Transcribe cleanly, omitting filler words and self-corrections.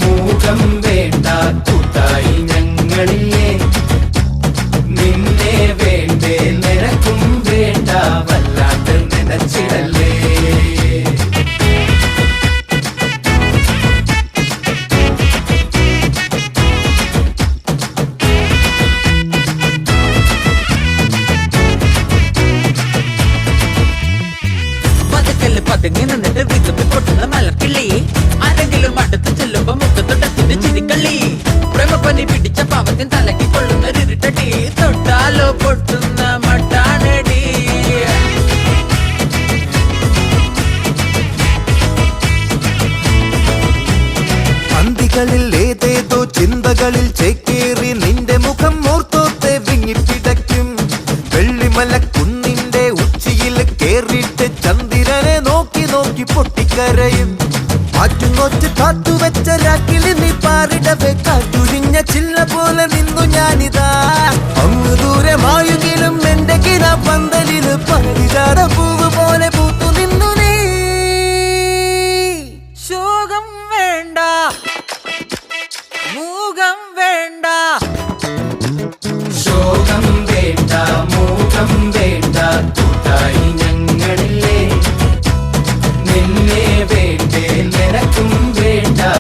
മൂകം വേണ്ട കൂട്ടായി ഞങ്ങളില്ലേ നിന്നെ വേണ്ടേ നിനക്കും വേണ്ട വല്ലാണ്ട് നനച്ചിടല്ലേ പതുങ്ങി നിന്നിട്ട് വിതുമ്പി പൊട്ടുന്ന മലർക്കിള്ളി ആരെങ്കിലും അടുത്ത് ചെല്ലുമ്പോ മുഖത്തൊട്ടത്തിന്റെ ചിരിക്കള്ളി പ്രേമപ്പനി പിടിച്ച പാവത്തിൻ തലക്കി കൊള്ളുന്ന ഇരുട്ടടി തൊട്ടാലോ പൊട്ടുന്ന മട്ടാനടി അന്തികളിൽ ഏതേതോ ചിന്തകളിൽ ചേക്കേറി നിന്റെ മുഖം ഓർത്തോത്തെ വിങ്ങിപ്പിടയ്ക്കും വെള്ളിമലക്കുന്നിന്റെ ഉച്ചിയിൽ കേറിയിട്ട് ചന്ദ്രനെ നോക്കി നോക്കി പൊട്ടിക്കരയും ആറ്റുനോറ്റ് കാത്തുവെച്ച രാക്കില് നീ പാറിടവേ കാറ്റുഴിഞ്ഞ ചില്ല പോലെ നിന്നു ഞാനിതാ അങ്ങ് ദൂരെ മായുകിലും എന്റെ കിന പന്തലില് പരിചാട പൂവ് പോലെ പൂത്തു നിന്നു നീ ശോകം വേണ്ട